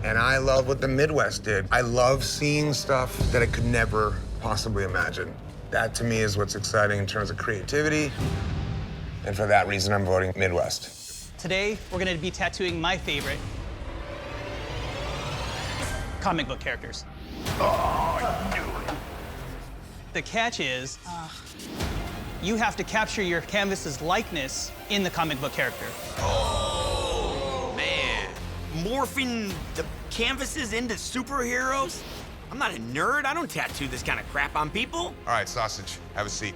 And I love what the Midwest did. I love seeing stuff that I could never possibly imagine. That, to me, is what's exciting in terms of creativity. And for that reason, I'm voting Midwest. Today, we're gonna be tattooing my favorite comic book characters. Oh, I knew it. The catch is, you have to capture your canvas's likeness in the comic book character. Oh, man. Morphing the canvases into superheroes? I'm not a nerd. I don't tattoo this kind of crap on people. All right, Sausage, have a seat.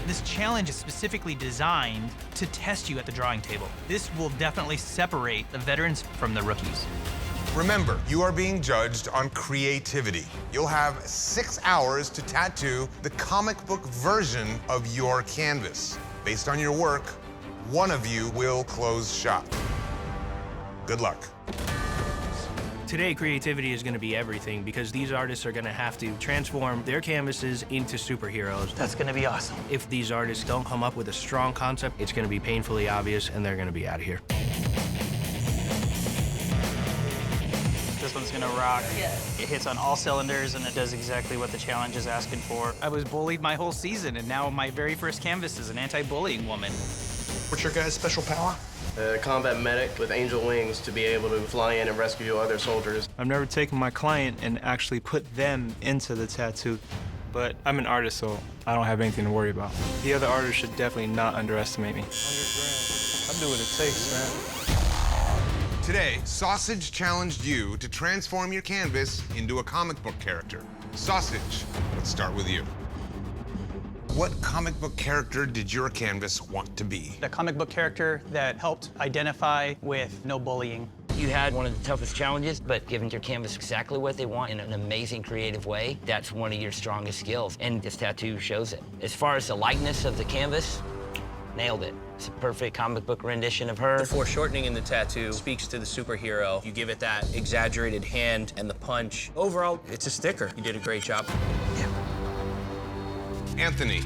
This challenge is specifically designed to test you at the drawing table. This will definitely separate the veterans from the rookies. Remember, you are being judged on creativity. You'll have 6 hours to tattoo the comic book version of your canvas. Based on your work, one of you will close shop. Good luck. Today, creativity is going to be everything because these artists are going to have to transform their canvases into superheroes. That's gonna be awesome. If these artists don't come up with a strong concept, it's going to be painfully obvious and they're going to be out of here. This one's gonna rock. It hits on all cylinders and it does exactly what the challenge is asking for. I was bullied my whole season and now my very first canvas is an anti-bullying woman. What's your guys' special power? A combat medic with angel wings to be able to fly in and rescue other soldiers. I've never taken my client and actually put them into the tattoo, but I'm an artist, so I don't have anything to worry about. The other artists should definitely not underestimate me. 100 grand. I'll do what it takes, man. Today, Sausage challenged you to transform your canvas into a comic book character. Sausage, let's start with you. What comic book character did your canvas want to be? A comic book character that helped identify with no bullying. You had one of the toughest challenges, but giving your canvas exactly what they want in an amazing creative way, that's one of your strongest skills, and this tattoo shows it. As far as the likeness of the canvas, nailed it. It's a perfect comic book rendition of her. The foreshortening in the tattoo speaks to the superhero. You give it that exaggerated hand and the punch. Overall, it's a sticker. You did a great job. Anthony.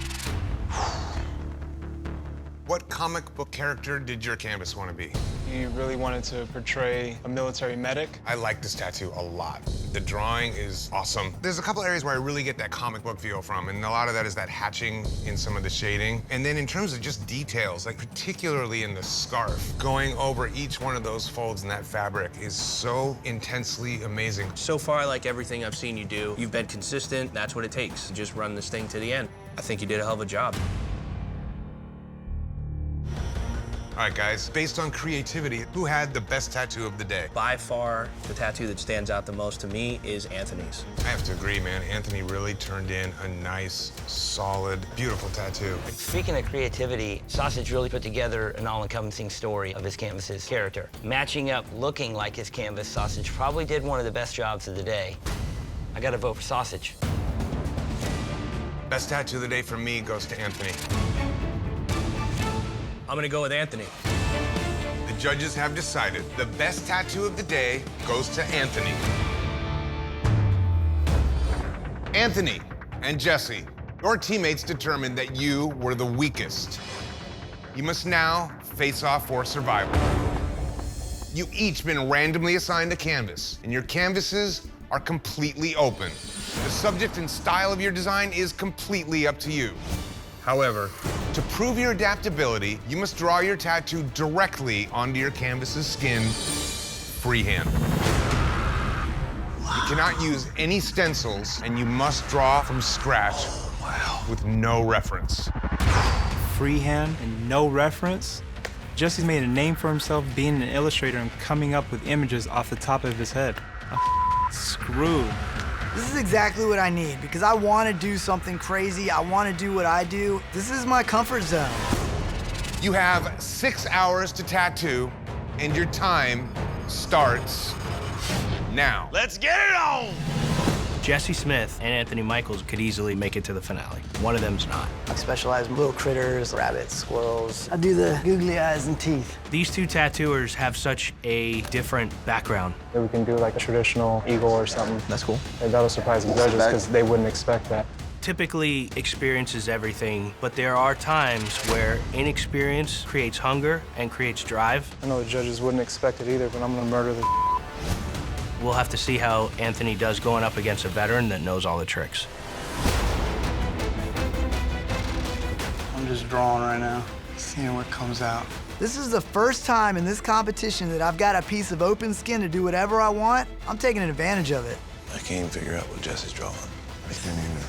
What comic book character did your canvas want to be? He really wanted to portray a military medic. I like this tattoo a lot. The drawing is awesome. There's a couple areas where I really get that comic book feel from, and a lot of that is that hatching in some of the shading. And then in terms of just details, like particularly in the scarf, going over each one of those folds in that fabric is so intensely amazing. So far, I like everything I've seen you do. You've been consistent. That's what it takes. Just run this thing to the end. I think you did a hell of a job. All right, guys, based on creativity, who had the best tattoo of the day? By far, the tattoo that stands out the most to me is Anthony's. I have to agree, man. Anthony really turned in a nice, solid, beautiful tattoo. Speaking of creativity, Sausage really put together an all-encompassing story of his canvas's character. Matching up, looking like his canvas, Sausage probably did one of the best jobs of the day. I gotta vote for Sausage. Best tattoo of the day for me goes to Anthony. I'm gonna go with Anthony. The judges have decided the best tattoo of the day goes to Anthony. Anthony and Jesse, your teammates determined that you were the weakest. You must now face off for survival. You've each been randomly assigned a canvas, and your canvases are completely open. The subject and style of your design is completely up to you. However, to prove your adaptability, you must draw your tattoo directly onto your canvas's skin, freehand. You cannot use any stencils, and you must draw from scratch with no reference. Freehand and no reference? Jesse's made a name for himself being an illustrator and coming up with images off the top of his head. I'm screwed. This is exactly what I need because I want to do something crazy. I want to do what I do. This is my comfort zone. You have 6 hours to tattoo, and your time starts now. Let's get it on! Jesse Smith and Anthony Michaels could easily make it to the finale. One of them's not. I specialize in little critters, rabbits, squirrels. I do the googly eyes and teeth. These two tattooers have such a different background. We can do like a traditional eagle or something. That's cool. And that'll surprise the judges because they wouldn't expect that. Typically, experience is everything, but there are times where inexperience creates hunger and creates drive. I know the judges wouldn't expect it either, but I'm gonna murder the We'll have to see how Anthony does going up against a veteran that knows all the tricks. I'm just drawing right now, seeing what comes out. This is the first time in this competition that I've got a piece of open skin to do whatever I want. I'm taking advantage of it. I can't even figure out what Jesse's drawing. I can't even.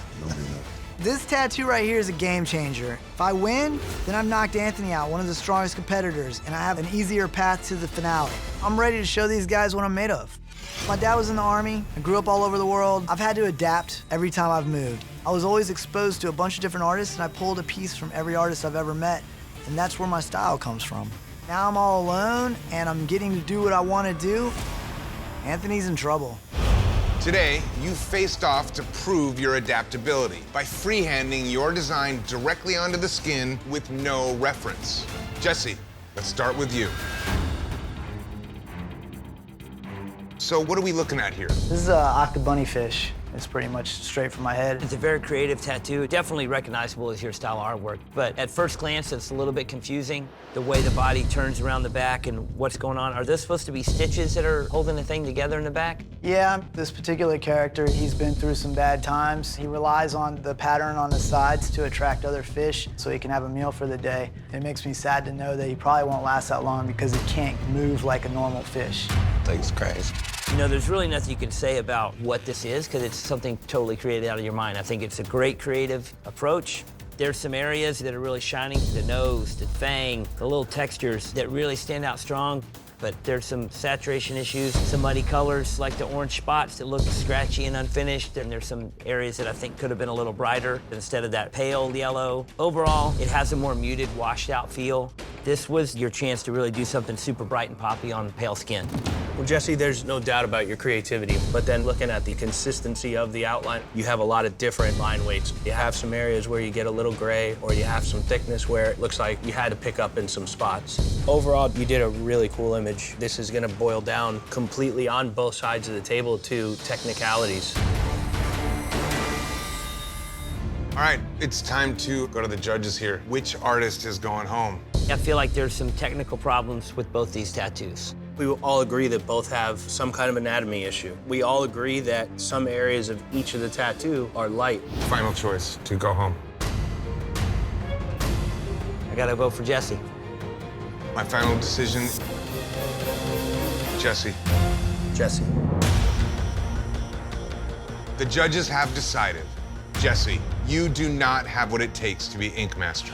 This tattoo right here is a game changer. If I win, then I've knocked Anthony out, one of the strongest competitors, and I have an easier path to the finale. I'm ready to show these guys what I'm made of. My dad was in the Army. I grew up all over the world. I've had to adapt every time I've moved. I was always exposed to a bunch of different artists, and I pulled a piece from every artist I've ever met, and that's where my style comes from. Now I'm all alone, and I'm getting to do what I want to do. Anthony's in trouble. Today, you faced off to prove your adaptability by freehanding your design directly onto the skin with no reference. Jesse, let's start with you. So what are we looking at here? This is a octobunny fish. It's pretty much straight from my head. It's a very creative tattoo, definitely recognizable as your style artwork. But at first glance, it's a little bit confusing, the way the body turns around the back and what's going on. Are those supposed to be stitches that are holding the thing together in the back? Yeah, this particular character, he's been through some bad times. He relies on the pattern on the sides to attract other fish so he can have a meal for the day. It makes me sad to know that he probably won't last that long because he can't move like a normal fish. Thing's crazy. You know, there's really nothing you can say about what this is because it's something totally created out of your mind. I think it's a great creative approach. There's some areas that are really shining, the nose, the fang, the little textures that really stand out strong. But there's some saturation issues, some muddy colors like the orange spots that look scratchy and unfinished. And there's some areas that I think could have been a little brighter instead of that pale yellow. Overall, it has a more muted, washed out feel. This was your chance to really do something super bright and poppy on pale skin. Well, Jesse, there's no doubt about your creativity, but then looking at the consistency of the outline, you have a lot of different line weights. You have some areas where you get a little gray, or you have some thickness where it looks like you had to pick up in some spots. Overall, you did a really cool image. This is gonna boil down completely on both sides of the table to technicalities. All right, it's time to go to the judges here. Which artist is going home? I feel like there's some technical problems with both these tattoos. We all agree that both have some kind of anatomy issue. We all agree that some areas of each of the tattoo are light. Final choice to go home. I gotta vote for Jesse. My final decision, Jesse. Jesse. The judges have decided. Jesse, you do not have what it takes to be Ink Master.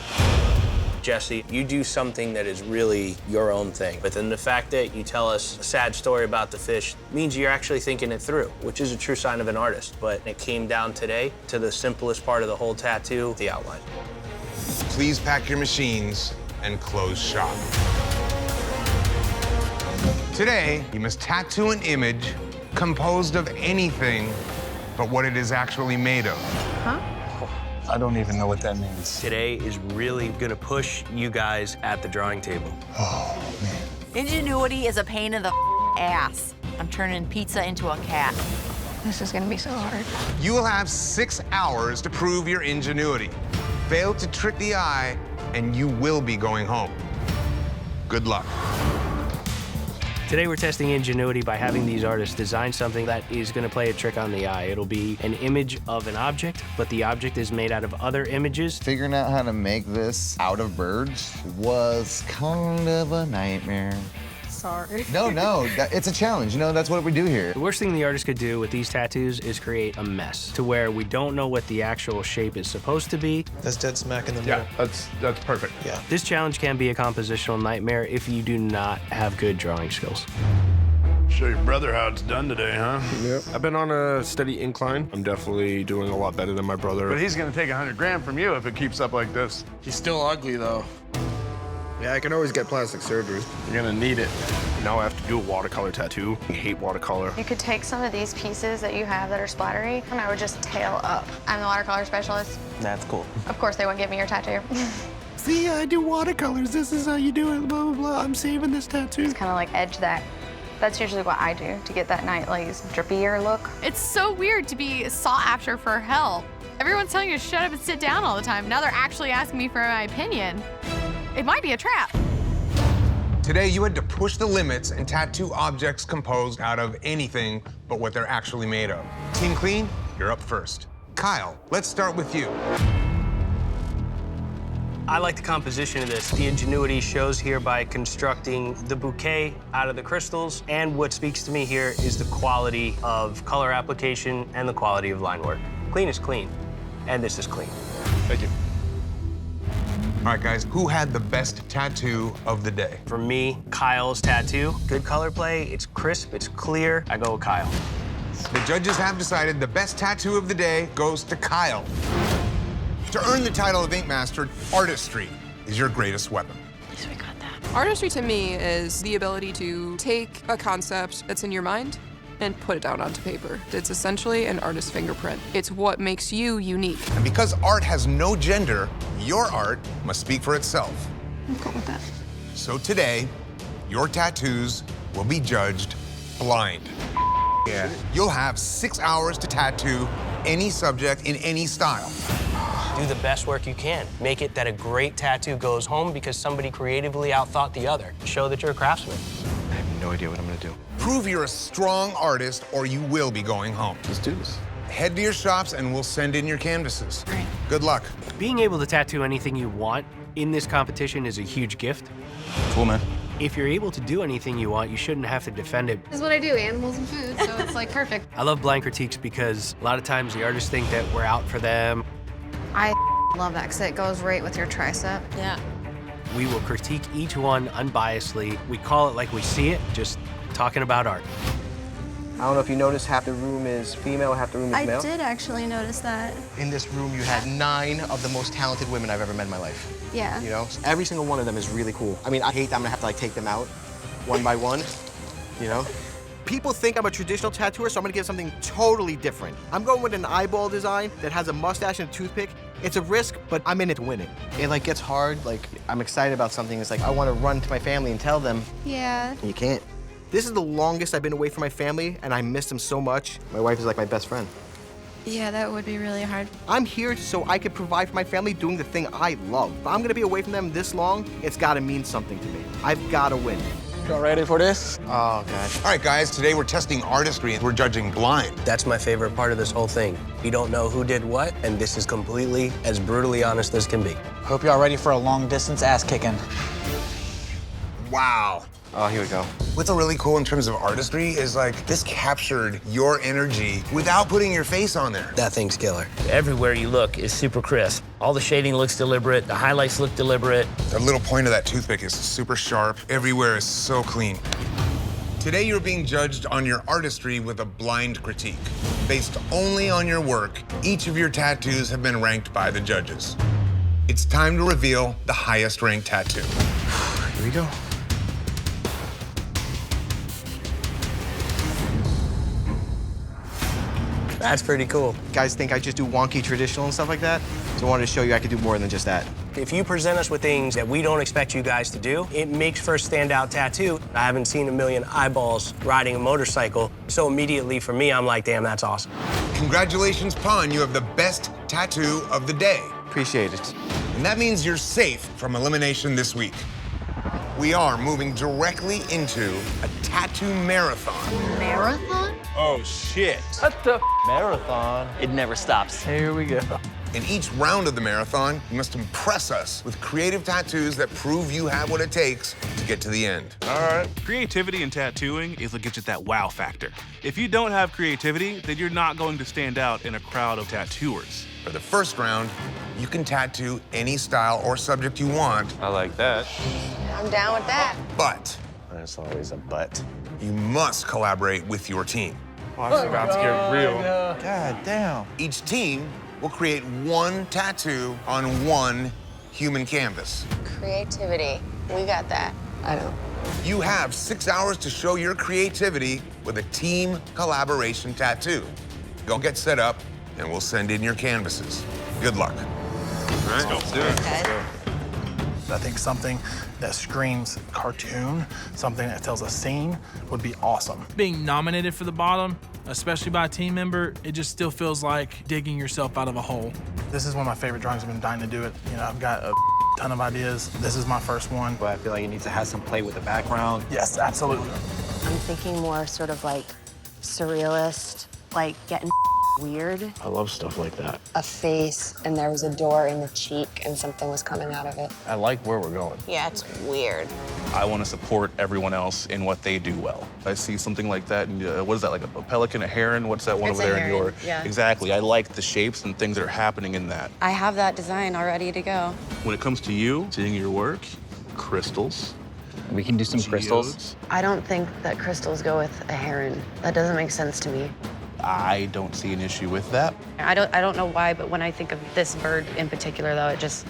Jesse, you do something that is really your own thing. But then the fact that you tell us a sad story about the fish means you're actually thinking it through, which is a true sign of an artist. But it came down today to the simplest part of the whole tattoo, the outline. Please pack your machines and close shop. Today, you must tattoo an image composed of anything but what it is actually made of. Huh? I don't even know what that means. Today is really gonna push you guys at the drawing table. Oh, man. Ingenuity is a pain in the ass. I'm turning pizza into a cat. This is gonna be so hard. You will have 6 hours to prove your ingenuity. Fail to trick the eye, and you will be going home. Good luck. Today we're testing ingenuity by having these artists design something that is gonna play a trick on the eye. It'll be an image of an object, but the object is made out of other images. Figuring out how to make this out of birds was kind of a nightmare. Sorry. No, it's a challenge. You know, that's what we do here. The worst thing the artist could do with these tattoos is create a mess to where we don't know what the actual shape is supposed to be. That's dead smack in the middle. Yeah, that's perfect. Yeah. This challenge can be a compositional nightmare if you do not have good drawing skills. Show your brother how it's done today, huh? Yep. I've been on a steady incline. I'm definitely doing a lot better than my brother. But he's gonna take 100 grand from you if it keeps up like this. He's still ugly, though. Yeah, I can always get plastic surgery. You're gonna need it. Now I have to do a watercolor tattoo. I hate watercolor. You could take some of these pieces that you have that are splattery, and I would just tail up. I'm the watercolor specialist. That's cool. Of course, they wouldn't give me your tattoo. See, I do watercolors. This is how you do it, blah, blah, blah. I'm saving this tattoo. Just kind of like edge that. That's usually what I do to get that nice, like, drippier look. It's so weird to be sought after for help. Everyone's telling you to shut up and sit down all the time. Now they're actually asking me for my opinion. It might be a trap. Today, you had to push the limits and tattoo objects composed out of anything but what they're actually made of. Team Clean, you're up first. Kyle, let's start with you. I like the composition of this. The ingenuity shows here by constructing the bouquet out of the crystals, and what speaks to me here is the quality of color application and the quality of line work. Clean is clean, and this is clean. Thank you. All right, guys, who had the best tattoo of the day? For me, Kyle's tattoo. Good color play, it's crisp, it's clear. I go with Kyle. The judges have decided the best tattoo of the day goes to Kyle. To earn the title of Ink Master, artistry is your greatest weapon. So we got that. Artistry to me is the ability to take a concept that's in your mind and put it down onto paper. It's essentially an artist's fingerprint. It's what makes you unique. And because art has no gender, your art must speak for itself. I'm cool with that. So today, your tattoos will be judged blind. Yeah. You'll have 6 hours to tattoo any subject in any style. Do the best work you can. Make it that a great tattoo goes home because somebody creatively outthought the other. Show that you're a craftsman. I have no idea what I'm gonna do. Prove you're a strong artist or you will be going home. Let's do this. Head to your shops and we'll send in your canvases. Great. Good luck. Being able to tattoo anything you want in this competition is a huge gift. Cool, man. If you're able to do anything you want, you shouldn't have to defend it. This is what I do, animals and food, so it's like perfect. I love blind critiques because a lot of times the artists think that we're out for them. I love that because it goes right with your tricep. Yeah. We will critique each one unbiasedly. We call it like we see it, just talking about art. I don't know if you noticed, half the room is female, half the room is male. I did actually notice that. In this room, you had 9 of the most talented women I've ever met in my life. Yeah. You know, every single one of them is really cool. I mean, I hate that I'm gonna have to like take them out one by one, you know? People think I'm a traditional tattooer, so I'm gonna give something totally different. I'm going with an eyeball design that has a mustache and a toothpick. It's a risk, but I'm in it to win it. It like gets hard, like I'm excited about something. It's like I wanna run to my family and tell them. Yeah. You can't. This is the longest I've been away from my family, and I miss them so much. My wife is like my best friend. Yeah, that would be really hard. I'm here so I can provide for my family doing the thing I love. If I'm gonna be away from them this long, it's gotta mean something to me. I've gotta win. Y'all ready for this? Oh, gosh. All right, guys, today we're testing artistry and we're judging blind. That's my favorite part of this whole thing. You don't know who did what, and this is completely as brutally honest as can be. Hope y'all ready for a long distance ass kicking. Wow. Oh, here we go. What's really cool in terms of artistry is like this captured your energy without putting your face on there. That thing's killer. Everywhere you look is super crisp. All the shading looks deliberate, the highlights look deliberate. The little point of that toothpick is super sharp. Everywhere is so clean. Today you're being judged on your artistry with a blind critique. Based only on your work, each of your tattoos have been ranked by the judges. It's time to reveal the highest ranked tattoo. Here we go. That's pretty cool. Guys think I just do wonky traditional and stuff like that, so I wanted to show you I could do more than just that. If you present us with things that we don't expect you guys to do, it makes for a standout tattoo. I haven't seen a million eyeballs riding a motorcycle, so immediately for me, I'm like, damn, that's awesome. Congratulations, Pon, you have the best tattoo of the day. Appreciate it. And that means you're safe from elimination this week. We are moving directly into a tattoo marathon. Marathon? Oh, shit. What the marathon? It never stops. Here we go. In each round of the marathon, you must impress us with creative tattoos that prove you have what it takes to get to the end. All right. Creativity in tattooing is what gets you that wow factor. If you don't have creativity, then you're not going to stand out in a crowd of tattooers. For the first round, you can tattoo any style or subject you want. I like that. I'm down with that. But There's always a but. you must collaborate with your team. Oh, it's about to get real. God damn. Each team will create one tattoo on one human canvas. Creativity. We got that. I know. You have 6 hours to show your creativity with a team collaboration tattoo. Go get set up, and we'll send in your canvases. Good luck. All right, let's do it. Let's go. I think something that screams cartoon, something that tells a scene would be awesome. Being nominated for the bottom, especially by a team member, it just still feels like digging yourself out of a hole. This is one of my favorite drawings. I've been dying to do it. You know, I've got a ton of ideas. This is my first one. But I feel like it needs to have some play with the background. Yes, absolutely. I'm thinking more sort of like surrealist, like getting weird. I love stuff like that. A face, and there was a door in the cheek, and something was coming out of it. I like where we're going. Yeah, it's weird. I want to support everyone else in what they do well. I see something like that, and what is that, like a pelican, a heron? What's that one It's over a there in heron, your? yeah. Exactly. I like the shapes and things that are happening in that. I have that design all ready to go. When it comes to you, seeing your work, crystals. We can do some crystals. geodes. I don't think that crystals go with a heron. That doesn't make sense to me. I don't see an issue with that. I don't know why, but when I think of this bird in particular, though, it just,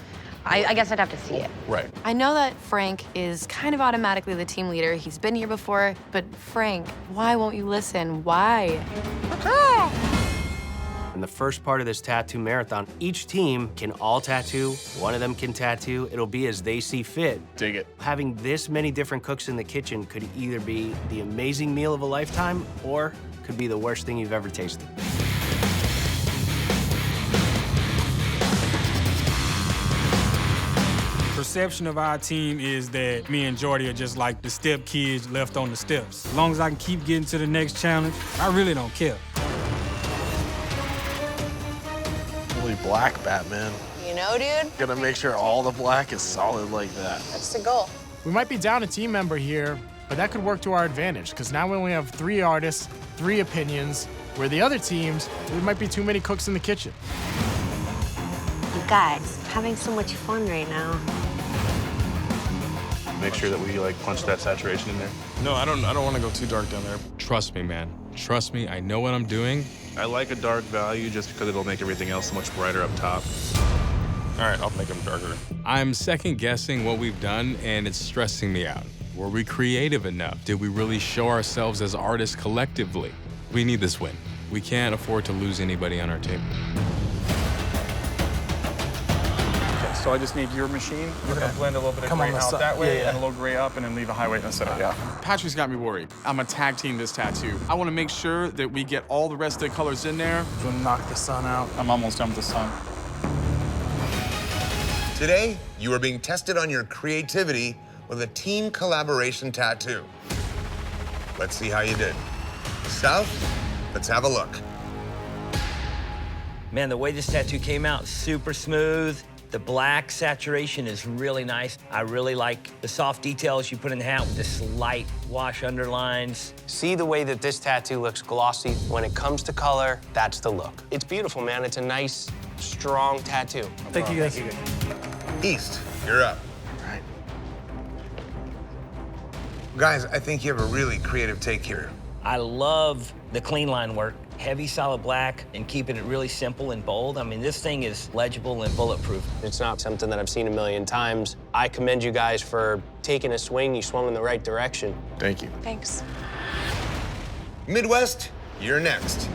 I guess I'd have to see it. Right. I know that Frank is kind of automatically the team leader. He's been here before, but Frank, why won't you listen? Why? In the first part of this tattoo marathon, each team can all tattoo, one of them can tattoo. It'll be as they see fit. Dig it. Having this many different cooks in the kitchen could either be the amazing meal of a lifetime or could be the worst thing you've ever tasted. Perception of our team is that me and Jordy are just like the step kids left on the steps. As long as I can keep getting to the next challenge, I really don't care. Really black Batman. You know, dude? Gotta make sure all the black is solid like that. That's the goal. We might be down a team member here, but that could work to our advantage, because now we only have 3 artists, 3 opinions, where the other teams, there might be too many cooks in the kitchen. You guys, having so much fun right now. Make sure that we like punch that saturation in there. No, I don't want to go too dark down there. Trust me, man. Trust me, I know what I'm doing. I like a dark value just because it'll make everything else so much brighter up top. All right, I'll make them darker. I'm second guessing what we've done, and it's stressing me out. Were we creative enough? Did we really show ourselves as artists collectively? We need this win. We can't afford to lose anybody on our table. So I just need your machine. We're gonna blend a little bit of gray out that way and a little gray up and then leave a highway in the center. Yeah. Patrick's got me worried. I'm a tag team this tattoo. I want to make sure that we get all the rest of the colors in there. We'll knock the sun out. I'm almost done with the sun. Today, you are being tested on your creativity with a team collaboration tattoo. Let's see how you did. South, let's have a look. Man, the way this tattoo came out, super smooth. The black saturation is really nice. I really like the soft details you put in the hat with the slight wash underlines. See the way that this tattoo looks glossy? When it comes to color, that's the look. It's beautiful, man. It's a nice, strong tattoo. Thank you, guys. East, you're up. All right. Guys, I think you have a really creative take here. I love the clean line work. Heavy, solid black, and keeping it really simple and bold. I mean, this thing is legible and bulletproof. It's not something that I've seen a million times. I commend you guys for taking a swing. You swung in the right direction. Thank you. Thanks. Midwest, you're next.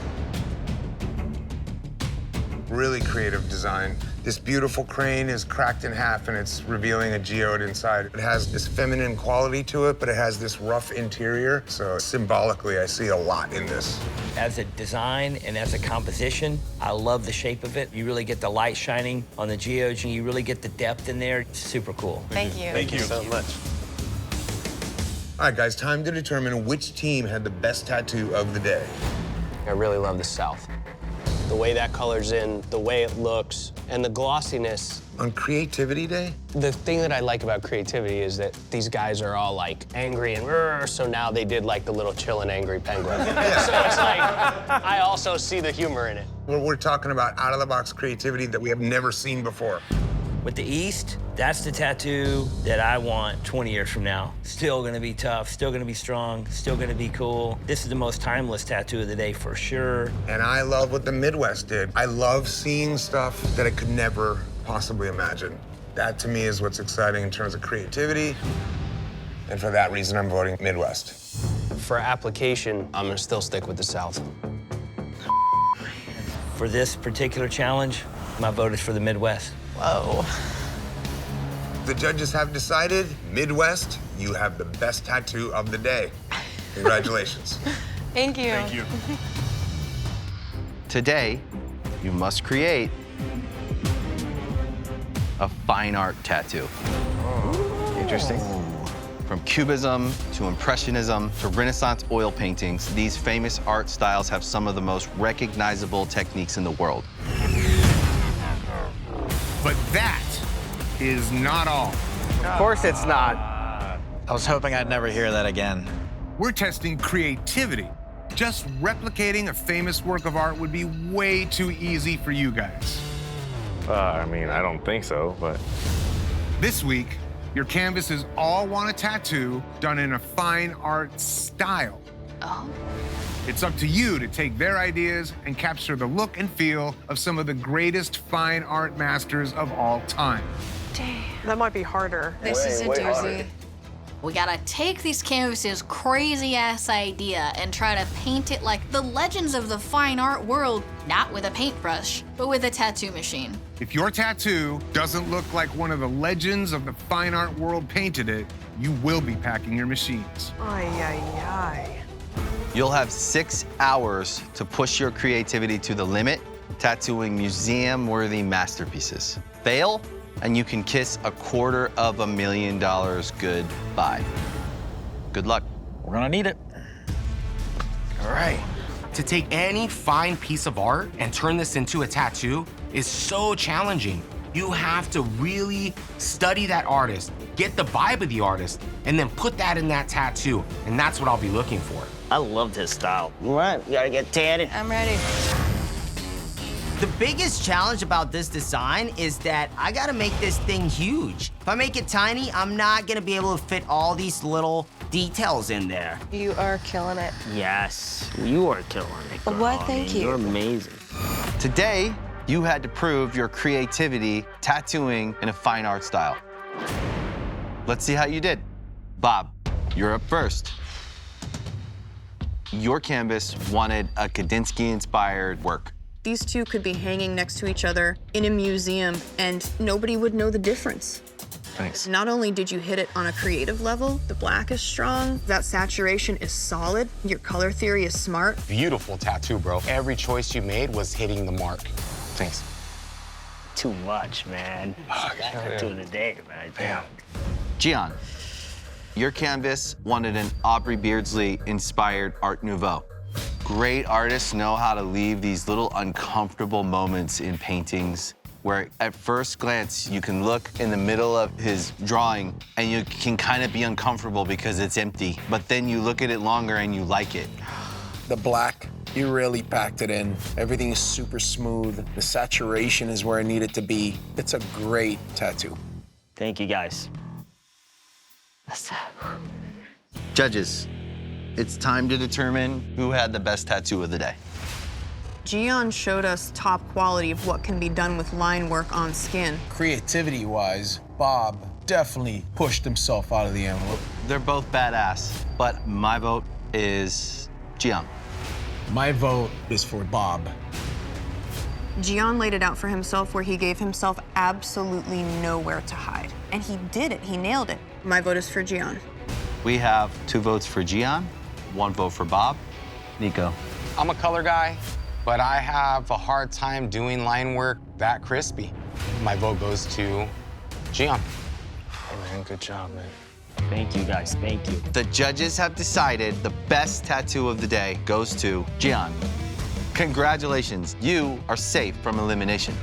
Really creative design. This beautiful crane is cracked in half and it's revealing a geode inside. It has this feminine quality to it, but it has this rough interior. So symbolically, I see a lot in this. As a design and as a composition, I love the shape of it. You really get the light shining on the geodes and you really get the depth in there. It's super cool. Thank you. Thank you so much. All right, guys, time to determine which team had the best tattoo of the day. I really love the South. The way that color's in, the way it looks, and the glossiness. On Creativity Day? The thing that I like about creativity is that these guys are all like angry and so now they did like the little chill and angry penguin. So it's like, I also see the humor in it. We're talking about out-of-the-box creativity that we have never seen before. With the East, that's the tattoo that I want 20 years from now. Still gonna be tough, still gonna be strong, still gonna be cool. This is the most timeless tattoo of the day for sure. And I love what the Midwest did. I love seeing stuff that I could never possibly imagine. That to me is what's exciting in terms of creativity. And for that reason, I'm voting Midwest. For application, I'm gonna still stick with the South. For this particular challenge, my vote is for the Midwest. Whoa. The judges have decided, Midwest, you have the best tattoo of the day. Congratulations. Thank you. Thank you. Today, you must create a fine art tattoo. Interesting. From Cubism to Impressionism to Renaissance oil paintings, these famous art styles have some of the most recognizable techniques in the world. But that is not all. Of course it's not. I was hoping I'd never hear that again. We're testing creativity. Just replicating a famous work of art would be way too easy for you guys. I mean, I don't think so, but... This week, your canvases all want a tattoo done in a fine art style. Oh. It's up to you to take their ideas and capture the look and feel of some of the greatest fine art masters of all time. Damn. That might be harder. This is a doozy. We gotta take these canvases' crazy-ass idea and try to paint it like the legends of the fine art world, not with a paintbrush, but with a tattoo machine. If your tattoo doesn't look like one of the legends of the fine art world painted it, you will be packing your machines. Ay, ay, ay. You'll have 6 hours to push your creativity to the limit, tattooing museum-worthy masterpieces. Fail, and you can kiss $250,000 goodbye. Good luck. We're gonna need it. All right. To take any fine piece of art and turn this into a tattoo is so challenging. You have to really study that artist, get the vibe of the artist, and then put that in that tattoo. And that's what I'll be looking for. I loved his style. All right, we gotta get tatted. I'm ready. The biggest challenge about this design is that I gotta make this thing huge. If I make it tiny, I'm not gonna be able to fit all these little details in there. You are killing it. Yes, you are killing it, girl. What? Thank you. You're amazing. Today, you had to prove your creativity tattooing in a fine art style. Let's see how you did. Bob, you're up first. Your canvas wanted a Kandinsky-inspired work. These two could be hanging next to each other in a museum, and nobody would know the difference. Thanks. Not only did you hit it on a creative level, the black is strong, that saturation is solid, your color theory is smart. Beautiful tattoo, bro. Every choice you made was hitting the mark. Thanks. Too much, man. Tattoo of the day, man. Damn. Gian, your canvas wanted an Aubrey Beardsley-inspired Art Nouveau. Great artists know how to leave these little uncomfortable moments in paintings where at first glance you can look in the middle of his drawing and you can kind of be uncomfortable because it's empty, but then you look at it longer and you like it. The black, you really packed it in. Everything is super smooth. The saturation is where it needed to be. It's a great tattoo. Thank you, guys. Judges, it's time to determine who had the best tattoo of the day. Gian showed us top quality of what can be done with line work on skin. Creativity-wise, Bob definitely pushed himself out of the envelope. They're both badass, but my vote is Gian. My vote is for Bob. Gian laid it out for himself where he gave himself absolutely nowhere to hide. And he did it, he nailed it. My vote is for Gian. We have 2 votes for Gian, 1 vote for Bob. Nico. I'm a color guy, but I have a hard time doing line work that crispy. My vote goes to Gian. Hey, man, good job, man. Thank you, guys. Thank you. The judges have decided the best tattoo of the day goes to Gian. Congratulations, you are safe from elimination.